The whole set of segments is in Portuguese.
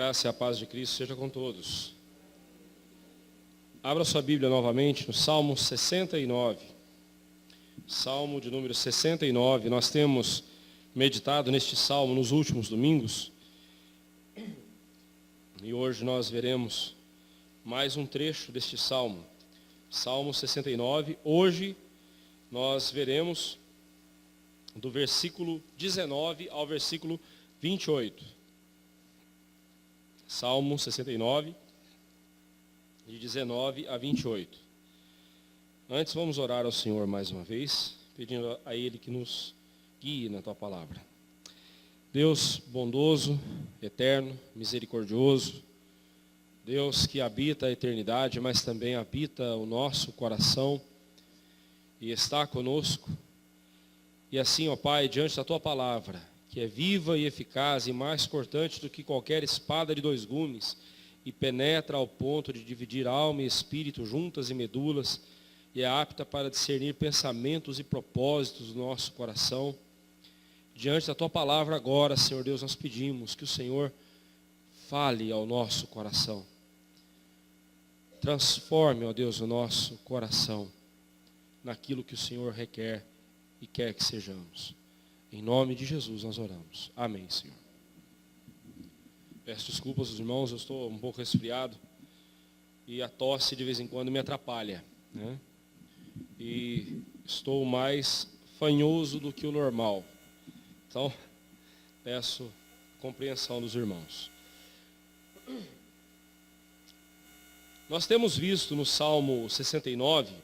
Graça e a paz de Cristo seja com todos. Abra sua Bíblia novamente no Salmo 69. Salmo de número 69. Nós temos meditado neste salmo nos últimos domingos. E hoje nós veremos mais um trecho deste salmo. Salmo 69. Hoje nós veremos do versículo 19 ao versículo 28. Salmo 69, de 19 a 28. Antes vamos orar ao Senhor mais uma vez, pedindo a Ele que nos guie na Tua palavra. Deus bondoso, eterno, misericordioso, Deus que habita a eternidade, mas também habita o nosso coração e está conosco. E assim, ó Pai, diante da Tua palavra, que é viva e eficaz e mais cortante do que qualquer espada de dois gumes, e penetra ao ponto de dividir alma e espírito, juntas e medulas, e é apta para discernir pensamentos e propósitos do nosso coração. Diante da Tua palavra agora, Senhor Deus, nós pedimos que o Senhor fale ao nosso coração. Transforme, ó Deus, o nosso coração naquilo que o Senhor requer e quer que sejamos. Em nome de Jesus nós oramos. Amém, Senhor. Peço desculpas aos irmãos, eu estou um pouco resfriado e a tosse de vez em quando me atrapalha, né? E estou mais fanhoso do que o normal. Então, peço compreensão dos irmãos. Nós temos visto no Salmo 69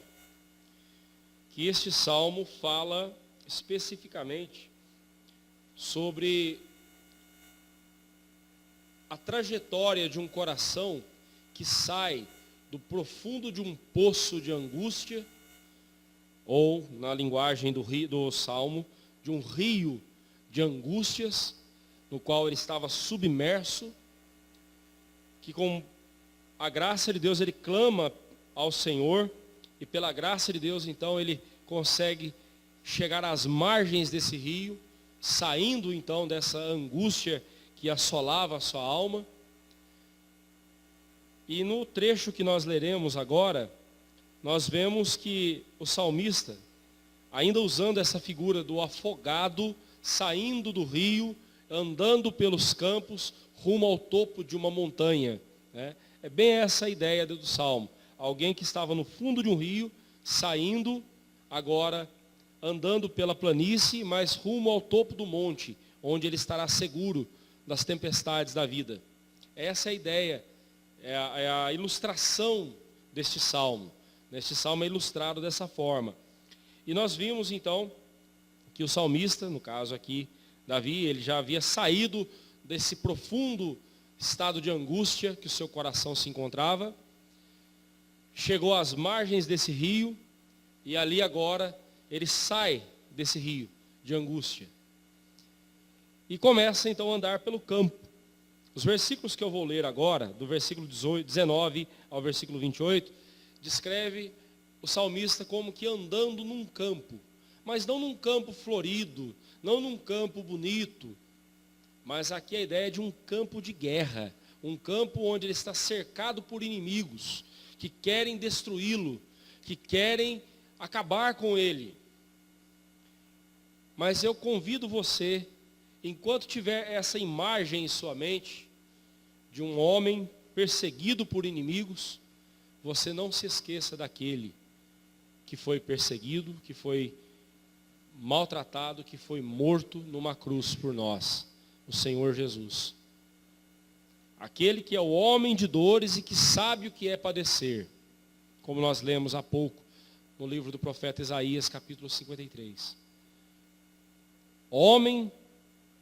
que este salmo fala especificamente sobre a trajetória de um coração que sai do profundo de um poço de angústia, ou, na linguagem do Salmo, de um rio de angústias, no qual ele estava submerso, que com a graça de Deus ele clama ao Senhor, e pela graça de Deus, então, ele consegue chegar às margens desse rio, saindo então dessa angústia que assolava a sua alma. E no trecho que nós leremos agora, nós vemos que o salmista, ainda usando essa figura do afogado, saindo do rio, andando pelos campos, rumo ao topo de uma montanha, né? É bem essa a ideia do salmo. Alguém que estava no fundo de um rio, saindo agora, andando pela planície, mas rumo ao topo do monte, onde ele estará seguro das tempestades da vida. Essa é a ideia, é a ilustração deste salmo. Este salmo é ilustrado dessa forma. E nós vimos então que o salmista, no caso aqui, Davi, ele já havia saído desse profundo estado de angústia que o seu coração se encontrava, chegou às margens desse rio, e ali agora ele sai desse rio de angústia e começa então a andar pelo campo. Os versículos que eu vou ler agora, do versículo 19 ao versículo 28, descreve o salmista como que andando num campo, mas não num campo florido, não num campo bonito, mas aqui a ideia é de um campo de guerra, um campo onde ele está cercado por inimigos que querem destruí-lo, que querem acabar com ele. Mas eu convido você, enquanto tiver essa imagem em sua mente, de um homem perseguido por inimigos, você não se esqueça daquele que foi perseguido, que foi maltratado, que foi morto numa cruz por nós, o Senhor Jesus. Aquele que é o homem de dores e que sabe o que é padecer, como nós lemos há pouco, no livro do profeta Isaías, capítulo 53. Homem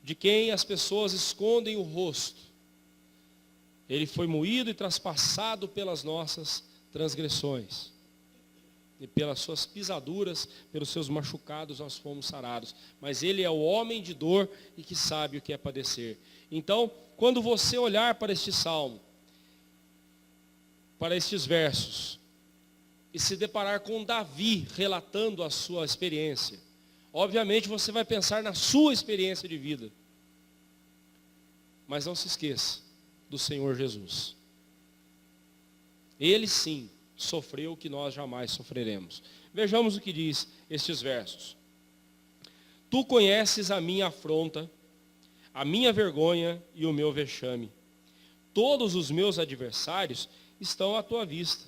de quem as pessoas escondem o rosto. Ele foi moído e traspassado pelas nossas transgressões. E pelas suas pisaduras, pelos seus machucados, nós fomos sarados. Mas ele é o homem de dor e que sabe o que é padecer. Então, quando você olhar para este salmo, para estes versos, e se deparar com Davi relatando a sua experiência, obviamente você vai pensar na sua experiência de vida. Mas não se esqueça do Senhor Jesus. Ele sim sofreu o que nós jamais sofreremos. Vejamos o que diz estes versos. Tu conheces a minha afronta, a minha vergonha e o meu vexame. Todos os meus adversários estão à tua vista.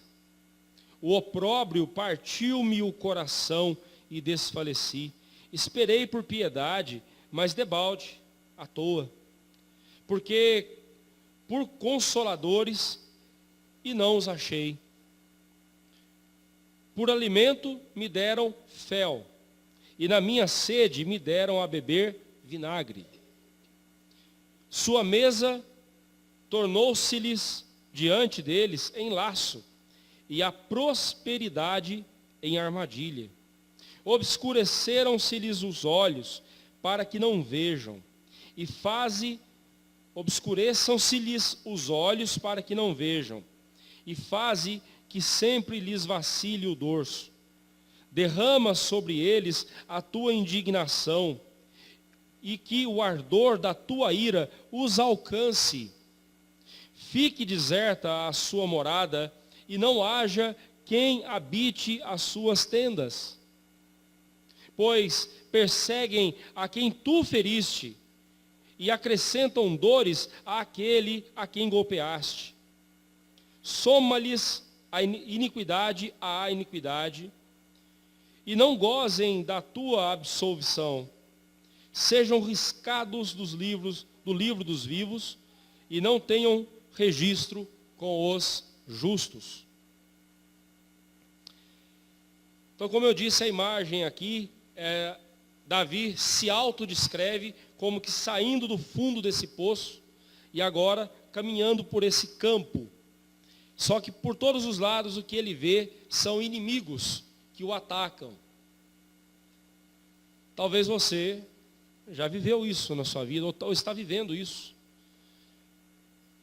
O opróbrio partiu-me o coração e desfaleci. Esperei por piedade, mas debalde, à toa. Porque por consoladores e não os achei. Por alimento me deram fel, e na minha sede me deram a beber vinagre. Sua mesa tornou-se-lhes diante deles em laço, e a prosperidade em armadilha. Obscureceram-se-lhes os olhos, para que não vejam, e obscureçam-se-lhes os olhos para que não vejam, e faze que sempre lhes vacile o dorso. Derrama sobre eles a tua indignação, e que o ardor da tua ira os alcance. Fique deserta a sua morada, e não haja quem habite as suas tendas. Pois perseguem a quem tu feriste, e acrescentam dores àquele a quem golpeaste. Soma-lhes a iniquidade à iniquidade, e não gozem da tua absolvição. Sejam riscados do livro dos vivos, e não tenham registro com os justos. Então, como eu disse, a imagem aqui, Davi se autodescreve como que saindo do fundo desse poço, e agora caminhando por esse campo. Só que por todos os lados o que ele vê são inimigos que o atacam. Talvez você já viveu isso na sua vida, ou está vivendo isso.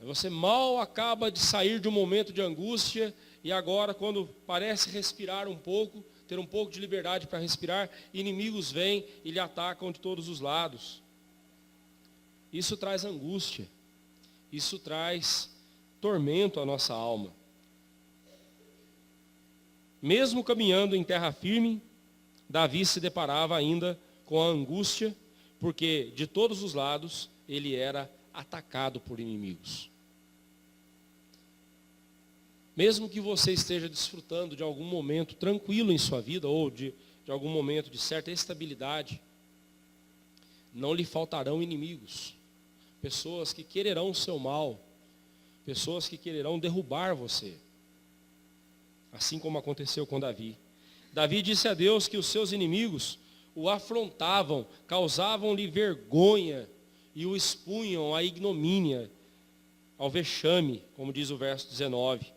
Você mal acaba de sair de um momento de angústia, e agora, quando parece respirar um pouco, ter um pouco de liberdade para respirar, inimigos vêm e lhe atacam de todos os lados. Isso traz angústia, isso traz tormento à nossa alma. Mesmo caminhando em terra firme, Davi se deparava ainda com a angústia, porque de todos os lados ele era atacado por inimigos. Mesmo que você esteja desfrutando de algum momento tranquilo em sua vida, ou de algum momento de certa estabilidade, não lhe faltarão inimigos. Pessoas que quererão o seu mal, pessoas que quererão derrubar você. Assim como aconteceu com Davi. Davi disse a Deus que os seus inimigos o afrontavam, causavam-lhe vergonha e o expunham à ignomínia, ao vexame, como diz o verso 19.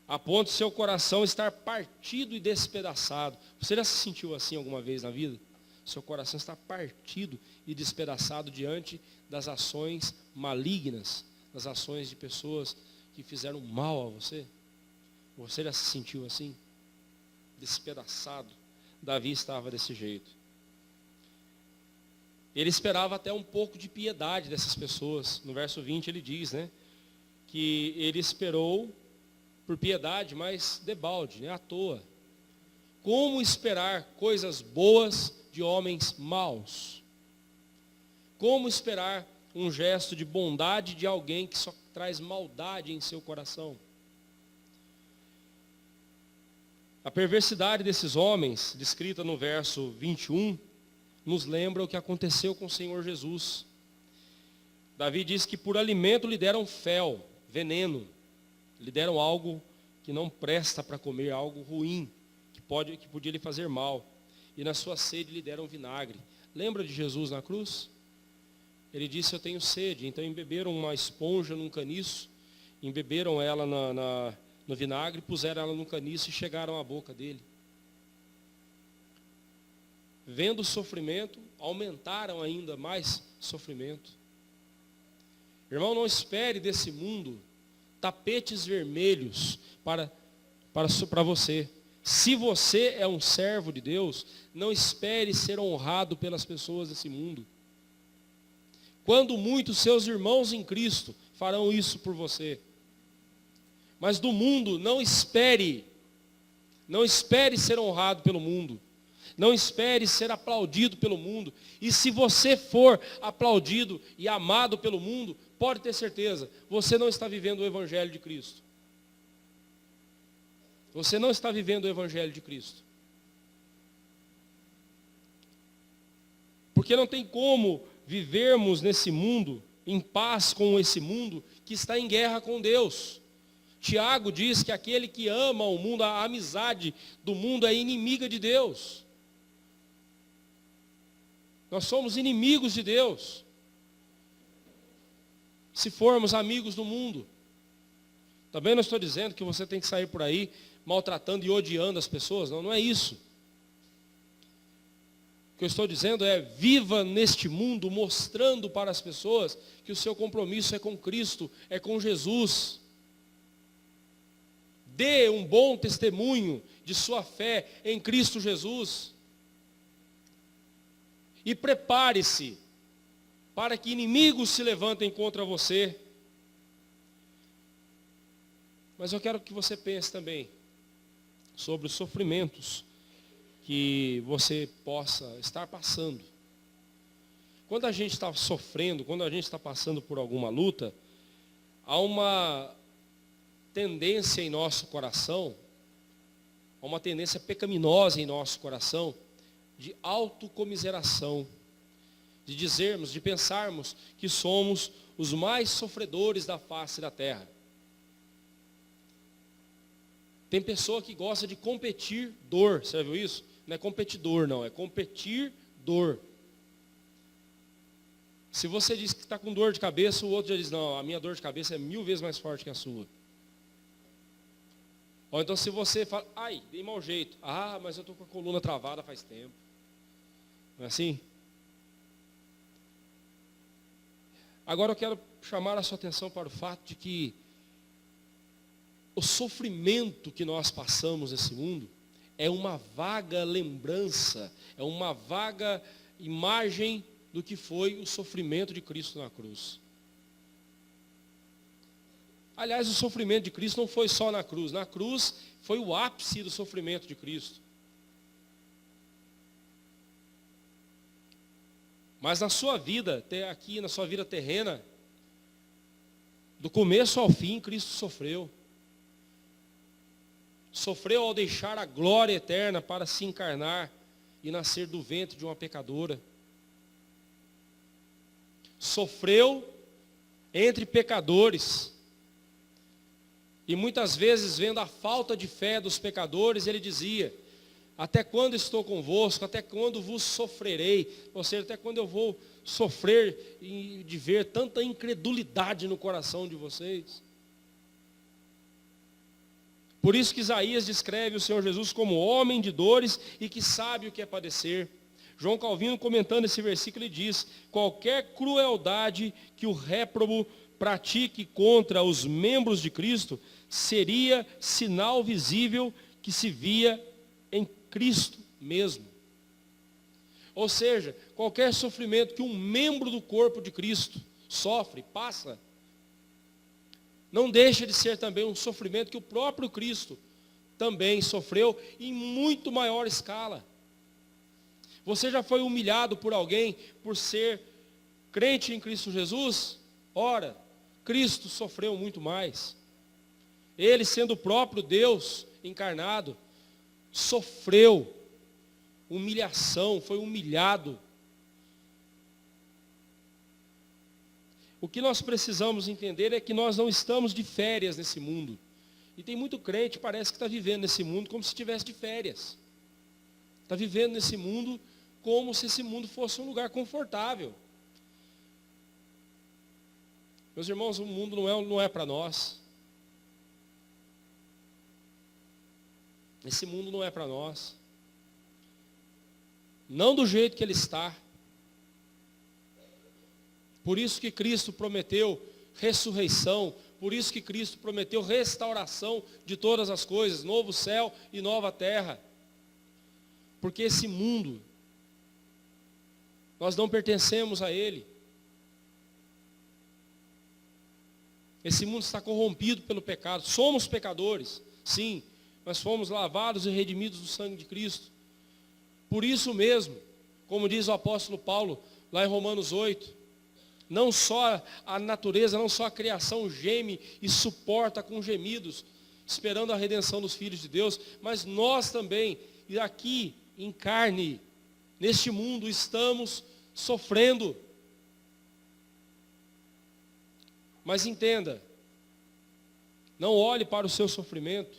A ponto de seu coração estar partido e despedaçado. Você já se sentiu assim alguma vez na vida? Seu coração está partido e despedaçado diante das ações malignas, das ações de pessoas que fizeram mal a você? Você já se sentiu assim? Despedaçado? Davi estava desse jeito. Ele esperava até um pouco de piedade dessas pessoas. No verso 20 ele diz, que ele esperou por piedade, mas debalde, à toa. Como esperar coisas boas de homens maus? Como esperar um gesto de bondade de alguém que só traz maldade em seu coração? A perversidade desses homens, descrita no verso 21, nos lembra o que aconteceu com o Senhor Jesus. Davi diz que por alimento lhe deram fel, veneno. Lhe deram algo que não presta para comer, algo ruim, que podia lhe fazer mal. E na sua sede lhe deram vinagre. Lembra de Jesus na cruz? Ele disse, eu tenho sede. Então embeberam uma esponja num caniço, embeberam ela no vinagre, puseram ela num caniço e chegaram à boca dele. Vendo o sofrimento, aumentaram ainda mais sofrimento. Irmão, não espere desse mundo tapetes vermelhos para você. Se você é um servo de Deus, não espere ser honrado pelas pessoas desse mundo. Quando muitos seus irmãos em Cristo farão isso por você. Mas do mundo, não espere ser honrado pelo mundo. Não espere ser aplaudido pelo mundo. E se você for aplaudido e amado pelo mundo, pode ter certeza, você não está vivendo o Evangelho de Cristo. Você não está vivendo o Evangelho de Cristo. Porque não tem como vivermos nesse mundo, em paz com esse mundo, que está em guerra com Deus. Tiago diz que aquele que ama o mundo, a amizade do mundo é inimiga de Deus. Nós somos inimigos de Deus, se formos amigos do mundo. Também não estou dizendo que você tem que sair por aí maltratando e odiando as pessoas, não é isso. O que eu estou dizendo é, viva neste mundo mostrando para as pessoas que o seu compromisso é com Cristo, é com Jesus. Dê um bom testemunho de sua fé em Cristo Jesus. E prepare-se para que inimigos se levantem contra você. Mas eu quero que você pense também sobre os sofrimentos que você possa estar passando. Quando a gente está sofrendo, quando a gente está passando por alguma luta, há uma tendência em nosso coração, há uma tendência pecaminosa em nosso coração, de autocomiseração, de dizermos, de pensarmos que somos os mais sofredores da face da terra. Tem pessoa que gosta de competir dor, você já viu isso? Não é competidor não, é competir dor. Se você diz que está com dor de cabeça, o outro já diz, não, a minha dor de cabeça é 1000 vezes mais forte que a sua. Ou então se você fala, ai, dei mau jeito. Ah, mas eu estou com a coluna travada faz tempo. Não é assim? Agora eu quero chamar a sua atenção para o fato de que o sofrimento que nós passamos nesse mundo é uma vaga lembrança, é uma vaga imagem do que foi o sofrimento de Cristo na cruz. Aliás, o sofrimento de Cristo não foi só na cruz foi o ápice do sofrimento de Cristo. Mas na sua vida, até aqui na sua vida terrena, do começo ao fim, Cristo sofreu. Sofreu ao deixar a glória eterna para se encarnar e nascer do ventre de uma pecadora. Sofreu entre pecadores. E muitas vezes, vendo a falta de fé dos pecadores, ele dizia, até quando estou convosco, até quando vos sofrerei, ou seja, até quando eu vou sofrer de ver tanta incredulidade no coração de vocês. Por isso que Isaías descreve o Senhor Jesus como homem de dores e que sabe o que é padecer. João Calvino, comentando esse versículo, ele diz, qualquer crueldade que o réprobo pratique contra os membros de Cristo seria sinal visível que se via em Cristo mesmo. Ou seja, qualquer sofrimento que um membro do corpo de Cristo sofre, passa, não deixa de ser também um sofrimento que o próprio Cristo também sofreu em muito maior escala. Você já foi humilhado por alguém por ser crente em Cristo Jesus? Ora, Cristo sofreu muito mais. Ele, sendo o próprio Deus encarnado, sofreu humilhação, foi humilhado. O que nós precisamos entender é que nós não estamos de férias nesse mundo. E tem muito crente que parece que está vivendo nesse mundo como se estivesse de férias. Está vivendo nesse mundo como se esse mundo fosse um lugar confortável. Meus irmãos, o mundo não é para nós. Esse mundo não é para nós. Não do jeito que ele está. Por isso que Cristo prometeu ressurreição, por isso que Cristo prometeu restauração de todas as coisas, novo céu e nova terra. Porque esse mundo, nós não pertencemos a ele. Esse mundo está corrompido pelo pecado. Somos pecadores, sim, mas fomos lavados e redimidos do sangue de Cristo. Por isso mesmo, como diz o apóstolo Paulo, lá em Romanos 8, não só a natureza, não só a criação geme e suporta com gemidos, esperando a redenção dos filhos de Deus, mas nós também, e aqui em carne, neste mundo, estamos sofrendo. Mas entenda, não olhe para o seu sofrimento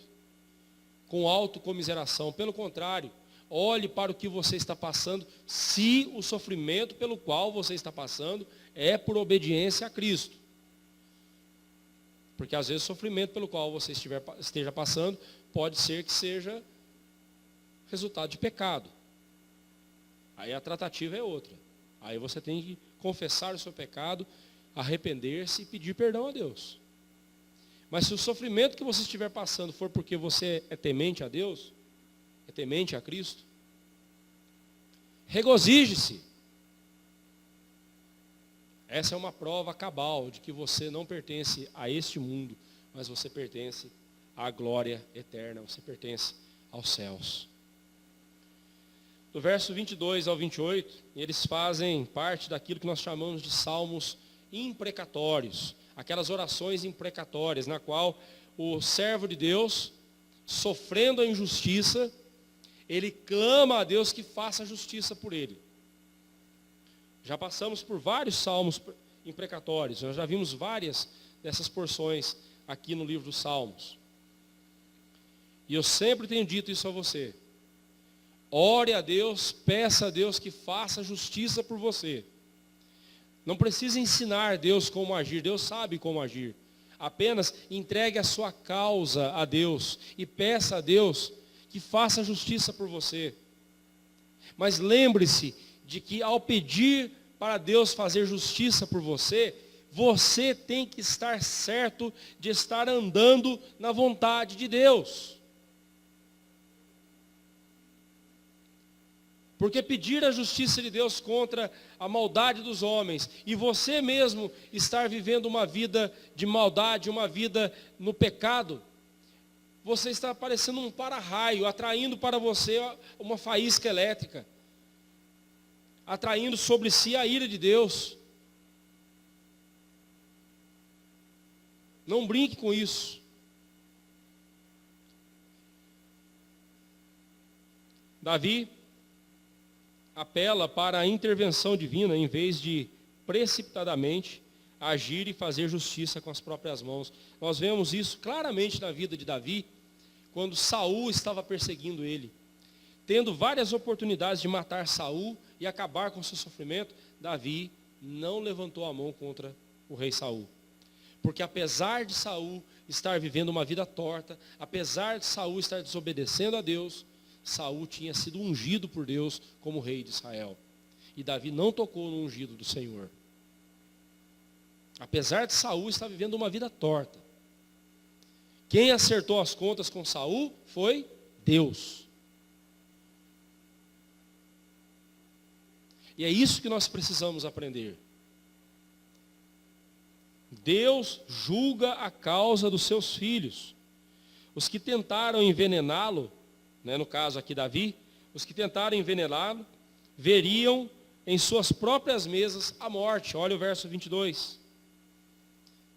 com autocomiseração. Pelo contrário, olhe para o que você está passando, se o sofrimento pelo qual você está passando é por obediência a Cristo. Porque às vezes o sofrimento pelo qual você esteja passando pode ser que seja resultado de pecado. Aí a tratativa é outra. Aí você tem que confessar o seu pecado, arrepender-se e pedir perdão a Deus. Mas se o sofrimento que você estiver passando for porque você é temente a Deus, é temente a Cristo, regozije-se. Essa é uma prova cabal de que você não pertence a este mundo, mas você pertence à glória eterna, você pertence aos céus. Do verso 22 ao 28, eles fazem parte daquilo que nós chamamos de salmos imprecatórios, aquelas orações imprecatórias, na qual o servo de Deus, sofrendo a injustiça, ele clama a Deus que faça justiça por ele. Já passamos por vários salmos imprecatórios, nós já vimos várias dessas porções aqui no livro dos Salmos. E eu sempre tenho dito isso a você. Ore a Deus, peça a Deus que faça justiça por você. Não precisa ensinar Deus como agir, Deus sabe como agir. Apenas entregue a sua causa a Deus e peça a Deus que faça justiça por você. Mas lembre-se de que ao pedir para Deus fazer justiça por você, você tem que estar certo de estar andando na vontade de Deus. Porque pedir a justiça de Deus contra a maldade dos homens, e você mesmo estar vivendo uma vida de maldade, uma vida no pecado, você está parecendo um para-raio, atraindo para você uma faísca elétrica, atraindo sobre si a ira de Deus. Não brinque com isso. Davi apela para a intervenção divina em vez de precipitadamente agir e fazer justiça com as próprias mãos. Nós vemos isso claramente na vida de Davi, quando Saul estava perseguindo ele. Tendo várias oportunidades de matar Saul e acabar com seu sofrimento, Davi não levantou a mão contra o rei Saul. Porque apesar de Saul estar vivendo uma vida torta, apesar de Saul estar desobedecendo a Deus, Saul tinha sido ungido por Deus como rei de Israel. E Davi não tocou no ungido do Senhor. Apesar de Saul estar vivendo uma vida torta. Quem acertou as contas com Saul foi Deus. E é isso que nós precisamos aprender. Deus julga a causa dos seus filhos. Os que tentaram envenená-lo, no caso aqui Davi, os que tentaram envenená-lo, veriam em suas próprias mesas a morte. Olha o verso 22.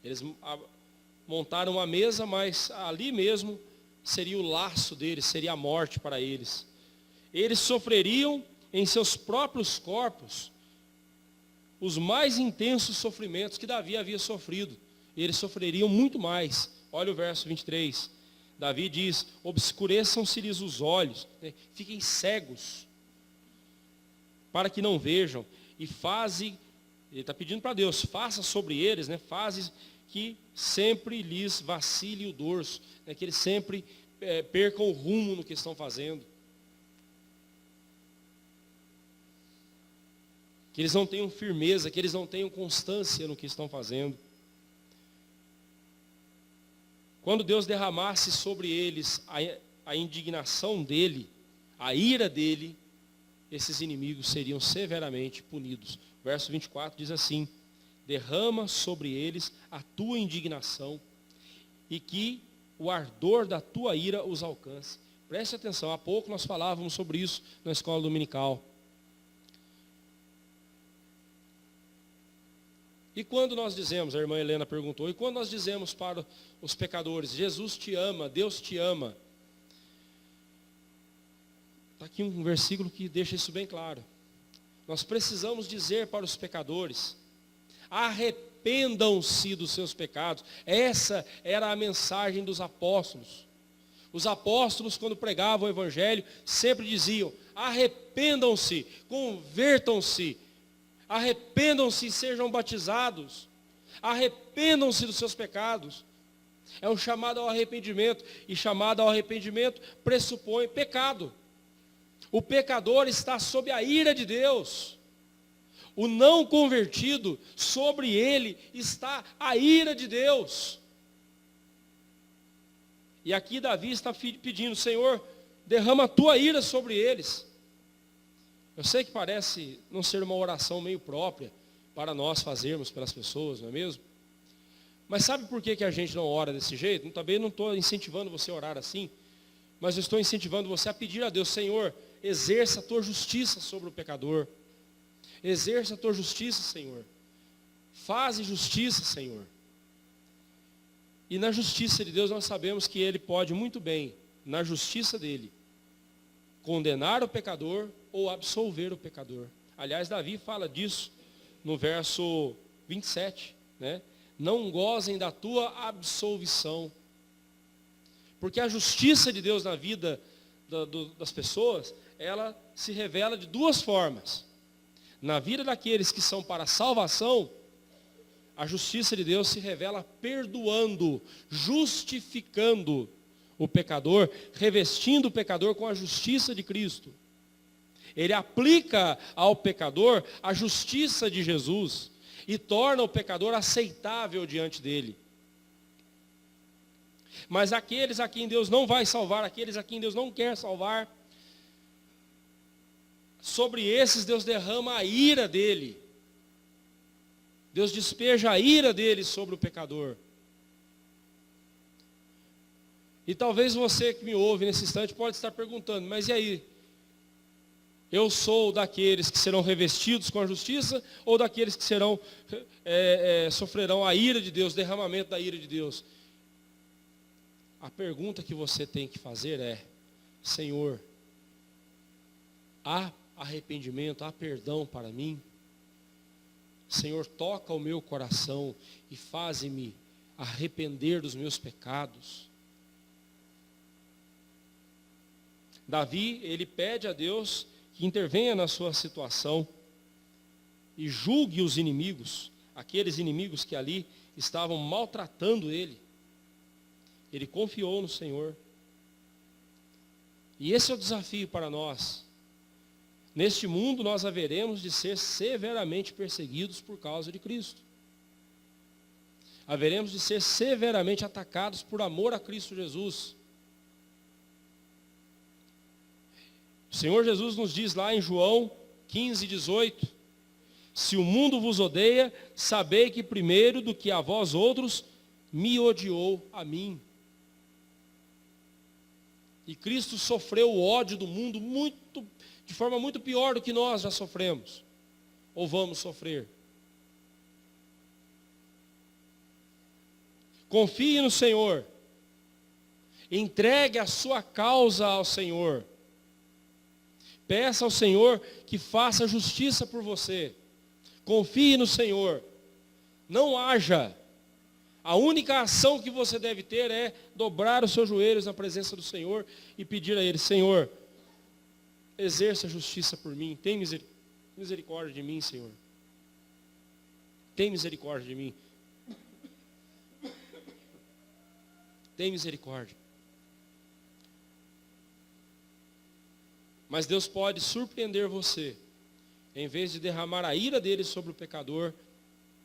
Eles montaram uma mesa, mas ali mesmo seria o laço deles, seria a morte para eles. Eles sofreriam em seus próprios corpos os mais intensos sofrimentos que Davi havia sofrido. Eles sofreriam muito mais. Olha o verso 23. Davi diz: obscureçam-se-lhes os olhos, fiquem cegos, para que não vejam, e ele está pedindo para Deus, faça sobre eles, faze que sempre lhes vacile o dorso, que eles sempre percam o rumo no que estão fazendo. Que eles não tenham firmeza, que eles não tenham constância no que estão fazendo. Quando Deus derramasse sobre eles a indignação dele, a ira dele, esses inimigos seriam severamente punidos. Verso 24 diz assim: derrama sobre eles a tua indignação e que o ardor da tua ira os alcance. Preste atenção, há pouco nós falávamos sobre isso na escola dominical. E quando nós dizemos, a irmã Helena perguntou, e quando nós dizemos para os pecadores, Jesus te ama, Deus te ama. Está aqui um versículo que deixa isso bem claro. Nós precisamos dizer para os pecadores, arrependam-se dos seus pecados. Essa era a mensagem dos apóstolos. Os apóstolos, quando pregavam o evangelho, sempre diziam, arrependam-se, convertam-se, arrependam-se e sejam batizados. Arrependam-se dos seus pecados. É um chamado ao arrependimento, e chamado ao arrependimento pressupõe pecado. O pecador está sob a ira de Deus. O não convertido, sobre ele está a ira de Deus. E aqui Davi está pedindo, Senhor, derrama a tua ira sobre eles. Eu sei que parece não ser uma oração meio própria para nós fazermos pelas pessoas, não é mesmo? Mas sabe por que a gente não ora desse jeito? Também não estou incentivando você a orar assim, mas eu estou incentivando você a pedir a Deus, Senhor, exerça a tua justiça sobre o pecador. Exerça a tua justiça, Senhor. Faze justiça, Senhor. E na justiça de Deus nós sabemos que Ele pode muito bem, na justiça dEle, condenar o pecador ou absolver o pecador. Aliás, Davi fala disso no verso 27, né? Não gozem da tua absolvição. Porque a justiça de Deus na vida das pessoas, ela se revela de duas formas. Na vida daqueles que são para a salvação, a justiça de Deus se revela perdoando, justificando o pecador, revestindo o pecador com a justiça de Cristo. Ele aplica ao pecador a justiça de Jesus e torna o pecador aceitável diante dele. Mas aqueles a quem Deus não vai salvar, aqueles a quem Deus não quer salvar, sobre esses Deus derrama a ira dele. Deus despeja a ira dele sobre o pecador. E talvez você que me ouve nesse instante pode estar perguntando, mas e aí? Eu sou daqueles que serão revestidos com a justiça ou daqueles que sofrerão a ira de Deus, derramamento da ira de Deus? A pergunta que você tem que fazer é, Senhor, há arrependimento, há perdão para mim? Senhor, toca o meu coração e faze-me arrepender dos meus pecados. Davi, ele pede a Deus que intervenha na sua situação e julgue os inimigos, aqueles inimigos que ali estavam maltratando ele. Ele confiou no Senhor. E esse é o desafio para nós. Neste mundo nós haveremos de ser severamente perseguidos por causa de Cristo. Haveremos de ser severamente atacados por amor a Cristo Jesus. O Senhor Jesus nos diz lá em João 15, 18, se o mundo vos odeia, sabei que primeiro do que a vós outros, me odiou a mim. E Cristo sofreu o ódio do mundo de forma muito pior do que nós já sofremos, ou vamos sofrer. Confie no Senhor, entregue a sua causa ao Senhor, peça ao Senhor que faça justiça por você, confie no Senhor, não haja. A única ação que você deve ter é dobrar os seus joelhos na presença do Senhor e pedir a Ele, Senhor, exerça a justiça por mim, tem misericórdia de mim, Senhor. Tem misericórdia de mim. Tem misericórdia. Mas Deus pode surpreender você, em vez de derramar a ira dele sobre o pecador,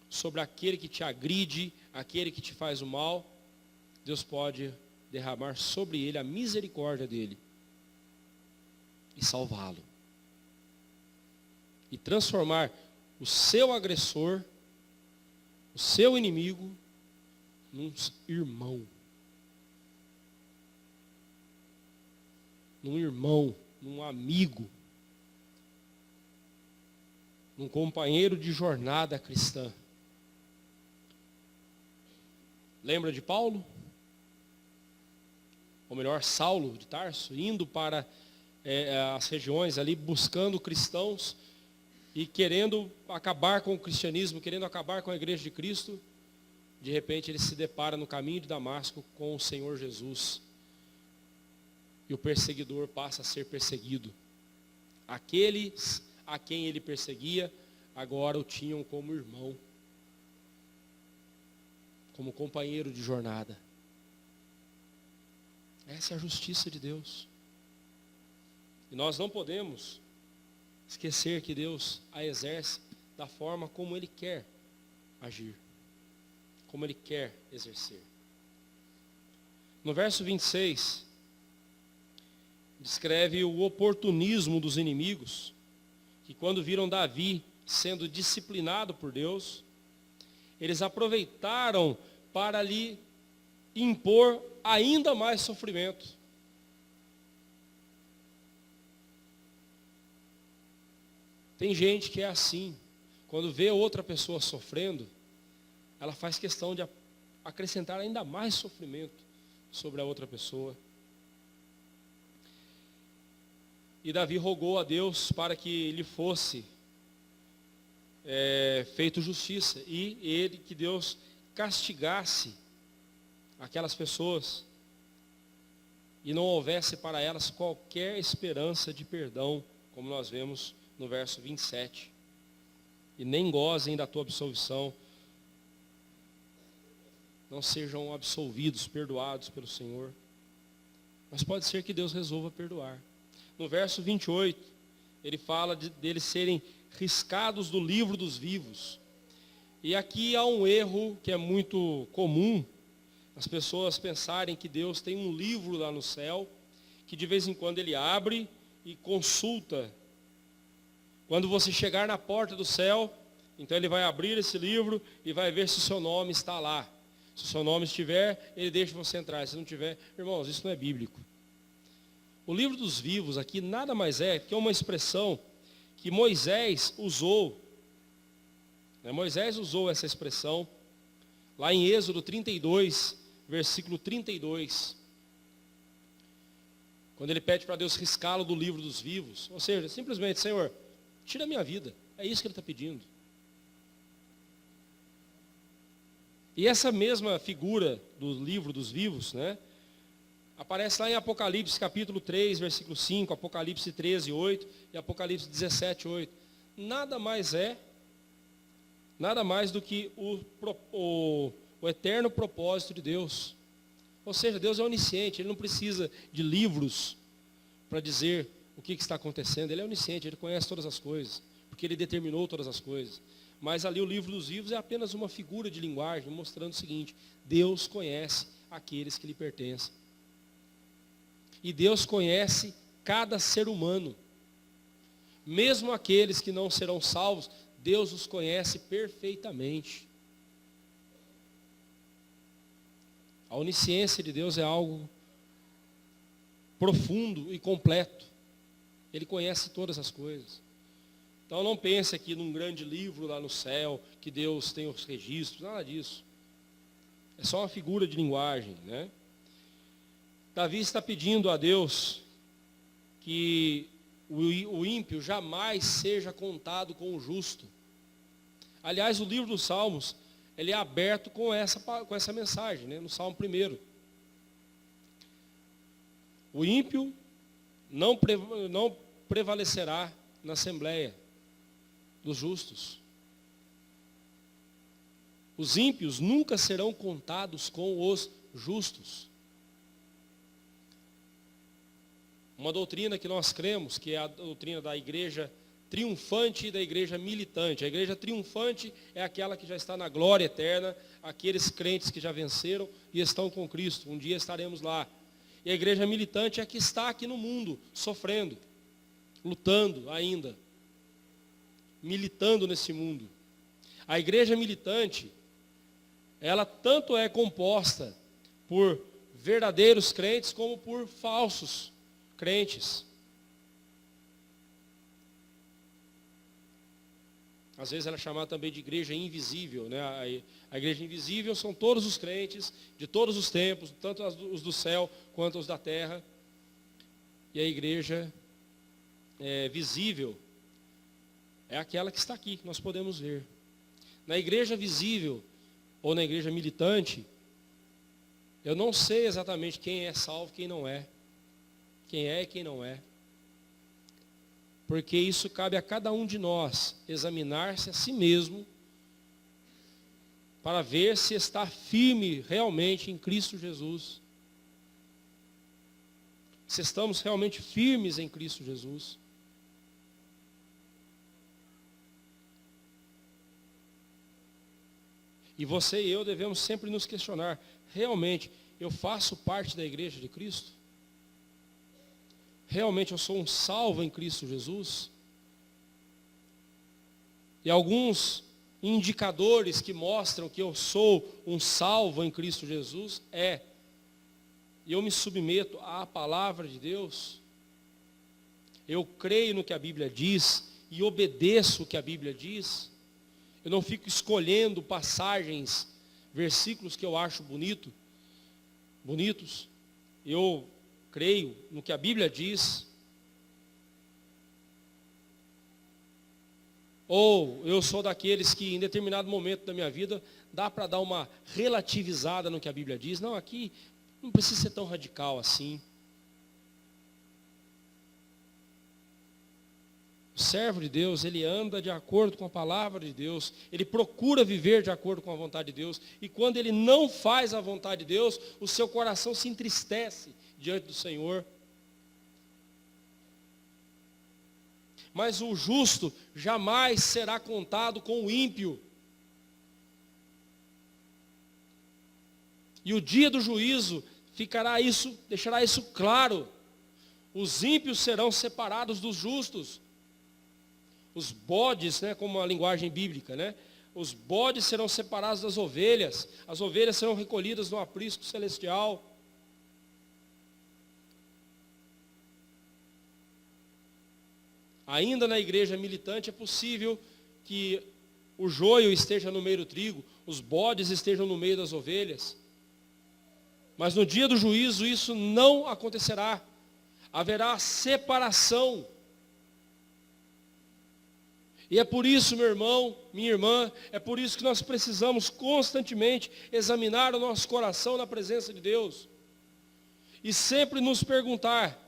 sobre aquele que te agride, aquele que te faz o mal, Deus pode derramar sobre ele a misericórdia dele e salvá-lo. E transformar o seu agressor o seu inimigo num irmão. Num irmão, num amigo, num companheiro de jornada cristã. Lembra de Paulo? Ou melhor, Saulo de Tarso, indo para as regiões ali, buscando cristãos e querendo acabar com o cristianismo, querendo acabar com a igreja de Cristo. De repente ele se depara no caminho de Damasco com o Senhor Jesus. E o perseguidor passa a ser perseguido. Aqueles a quem ele perseguia, agora o tinham como irmão, como companheiro de jornada. Essa é a justiça de Deus. E nós não podemos esquecer que Deus a exerce da forma como Ele quer agir, como Ele quer exercer. No verso 26, descreve o oportunismo dos inimigos, que quando viram Davi sendo disciplinado por Deus, eles aproveitaram para lhe impor ainda mais sofrimento. Tem gente que é assim, quando vê outra pessoa sofrendo, ela faz questão de acrescentar ainda mais sofrimento sobre a outra pessoa. E Davi rogou a Deus para que lhe fosse feito justiça, e que Deus castigasse aquelas pessoas e não houvesse para elas qualquer esperança de perdão, como nós vemos no verso 27. E nem gozem da tua absolvição, não sejam absolvidos, perdoados pelo Senhor. Mas pode ser que Deus resolva perdoar. No verso 28, ele fala deles serem riscados do livro dos vivos. E aqui há um erro que é muito comum, as pessoas pensarem que Deus tem um livro lá no céu, que de vez em quando Ele abre e consulta. Quando você chegar na porta do céu, então Ele vai abrir esse livro e vai ver se o seu nome está lá. Se o seu nome estiver, Ele deixa você entrar. Se não tiver, irmãos, isso não é bíblico. O livro dos vivos aqui nada mais é que uma expressão que Moisés usou. Moisés usou essa expressão lá em Êxodo 32, versículo 32. Quando ele pede para Deus riscá-lo do livro dos vivos. Ou seja, simplesmente, Senhor, tira a minha vida. É isso que ele está pedindo. E essa mesma figura do livro dos vivos, aparece lá em Apocalipse capítulo 3, versículo 5, Apocalipse 13, 8 e Apocalipse 17, 8. Nada mais do que o eterno propósito de Deus. Ou seja, Deus é onisciente, Ele não precisa de livros para dizer o que está acontecendo. Ele é onisciente, Ele conhece todas as coisas, porque Ele determinou todas as coisas. Mas ali o livro dos vivos é apenas uma figura de linguagem, mostrando o seguinte: Deus conhece aqueles que lhe pertencem. E Deus conhece cada ser humano. Mesmo aqueles que não serão salvos, Deus os conhece perfeitamente. A onisciência de Deus é algo profundo e completo. Ele conhece todas as coisas. Então não pense aqui num grande livro lá no céu, que Deus tem os registros, nada disso. É só uma figura de linguagem, Davi está pedindo a Deus que o ímpio jamais seja contado com o justo. Aliás, o livro dos Salmos, ele é aberto com essa mensagem, no Salmo 1. O ímpio não prevalecerá na assembleia dos justos. Os ímpios nunca serão contados com os justos. Uma doutrina que nós cremos, que é a doutrina da igreja triunfante e da igreja militante. A igreja triunfante é aquela que já está na glória eterna, aqueles crentes que já venceram e estão com Cristo. Um dia estaremos lá. E a igreja militante é a que está aqui no mundo, sofrendo, lutando ainda, militando nesse mundo. A igreja militante ela tanto é composta por verdadeiros crentes como por falsos crentes. Às vezes ela é chamada também de igreja invisível, né? A igreja invisível são todos os crentes de todos os tempos, tanto os do céu quanto os da terra. E a igreja visível é aquela que está aqui, que nós podemos ver. Na igreja visível ou na igreja militante, eu não sei exatamente quem é salvo e quem não é. Quem é e quem não é. Porque isso cabe a cada um de nós examinar-se a si mesmo para ver se está firme realmente em Cristo Jesus. Se estamos realmente firmes em Cristo Jesus. E você e eu devemos sempre nos questionar, realmente eu faço parte da igreja de Cristo? Realmente eu sou um salvo em Cristo Jesus? E alguns indicadores que mostram que eu sou um salvo em Cristo Jesus e eu me submeto à palavra de Deus, eu creio no que a Bíblia diz e obedeço o que a Bíblia diz, eu não fico escolhendo passagens, versículos que eu acho bonitos, eu creio no que a Bíblia diz, ou eu sou daqueles que em determinado momento da minha vida dá para dar uma relativizada no que a Bíblia diz. Não, aqui não precisa ser tão radical assim. O servo de Deus, ele anda de acordo com a palavra de Deus, ele procura viver de acordo com a vontade de Deus, e quando ele não faz a vontade de Deus, o seu coração se entristece diante do Senhor. Mas o justo jamais será contado com o ímpio. E o dia do juízo deixará isso claro. Os ímpios serão separados dos justos. Os bodes, né, como a linguagem bíblica, né? Os bodes serão separados das ovelhas. As ovelhas serão recolhidas no aprisco celestial. Ainda na igreja militante é possível que o joio esteja no meio do trigo, os bodes estejam no meio das ovelhas. Mas no dia do juízo isso não acontecerá. Haverá separação. E é por isso, meu irmão, minha irmã, é por isso que nós precisamos constantemente examinar o nosso coração na presença de Deus. E sempre nos perguntar: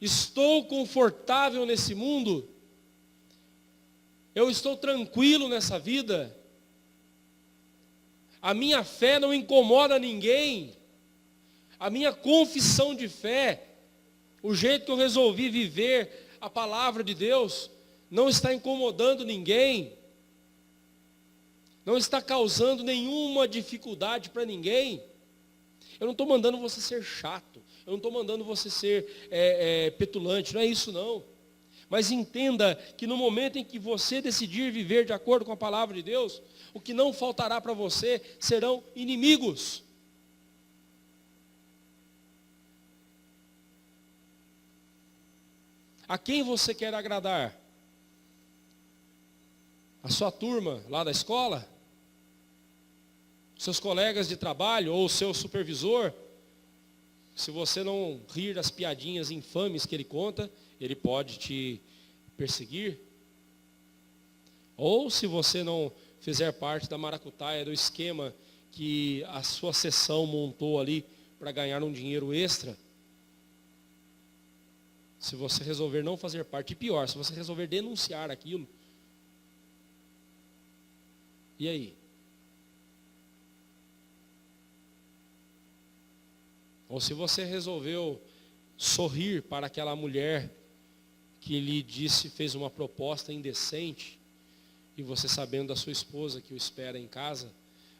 estou confortável nesse mundo? Eu estou tranquilo nessa vida? A minha fé não incomoda ninguém? A minha confissão de fé, o jeito que eu resolvi viver a palavra de Deus, não está incomodando ninguém? Não está causando nenhuma dificuldade para ninguém? Eu não estou mandando você ser chato. Eu não estou mandando você ser petulante, não é isso não. Mas entenda que no momento em que você decidir viver de acordo com a palavra de Deus, o que não faltará para você serão inimigos. A quem você quer agradar? A sua turma lá da escola? Seus colegas de trabalho ou o seu supervisor? Se você não rir das piadinhas infames que ele conta, ele pode te perseguir. Ou se você não fizer parte da maracutaia, do esquema que a sua seção montou ali para ganhar um dinheiro extra, se você resolver não fazer parte, e pior, se você resolver denunciar aquilo, e aí? Ou se você resolveu sorrir para aquela mulher que lhe fez uma proposta indecente, e você sabendo da sua esposa que o espera em casa,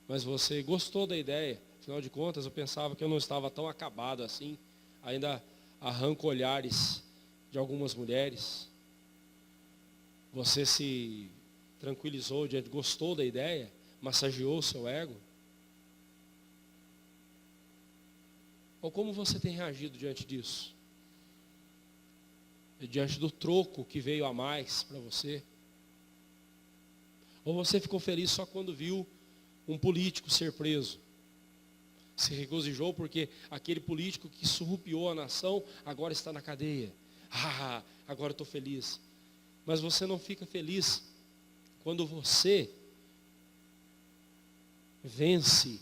mas você gostou da ideia, afinal de contas eu pensava que eu não estava tão acabado assim, ainda arranco olhares de algumas mulheres, você se tranquilizou, gostou da ideia, massageou o seu ego, Ou como você tem reagido diante disso? Diante do troco que veio a mais para você? Ou você ficou feliz só quando viu um político ser preso? Se regozijou porque aquele político que surrupiou a nação agora está na cadeia. Ah, agora eu estou feliz. Mas você não fica feliz quando você vence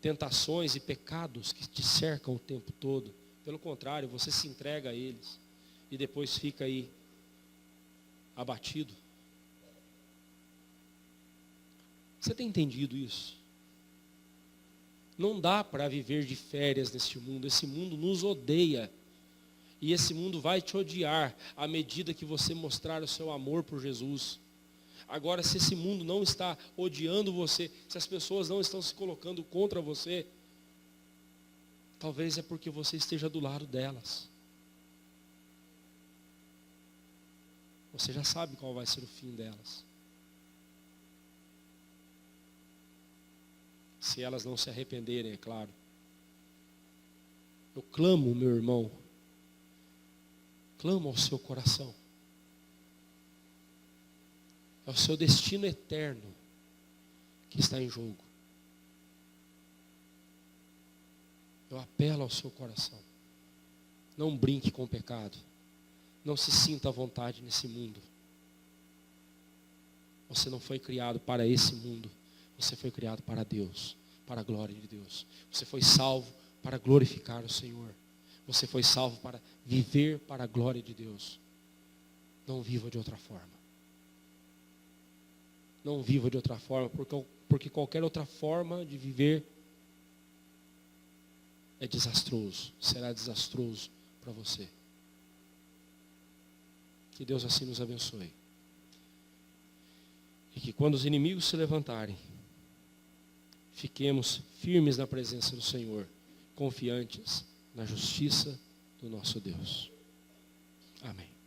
tentações e pecados que te cercam o tempo todo. Pelo contrário, você se entrega a eles e depois fica aí abatido. Você tem entendido isso? Não dá para viver de férias neste mundo. Esse mundo nos odeia. E esse mundo vai te odiar à medida que você mostrar o seu amor por Jesus. Agora, se esse mundo não está odiando você, se as pessoas não estão se colocando contra você, talvez é porque você esteja do lado delas. Você já sabe qual vai ser o fim delas. Se elas não se arrependerem, é claro. Eu clamo, meu irmão, clamo ao seu coração. É o seu destino eterno que está em jogo. Eu apelo ao seu coração. Não brinque com o pecado. Não se sinta à vontade nesse mundo. Você não foi criado para esse mundo. Você foi criado para Deus, para a glória de Deus. Você foi salvo para glorificar o Senhor. Você foi salvo para viver para a glória de Deus. Não viva de outra forma. Não viva de outra forma, porque qualquer outra forma de viver é desastroso, será desastroso para você. Que Deus assim nos abençoe. E que quando os inimigos se levantarem, fiquemos firmes na presença do Senhor, confiantes na justiça do nosso Deus. Amém.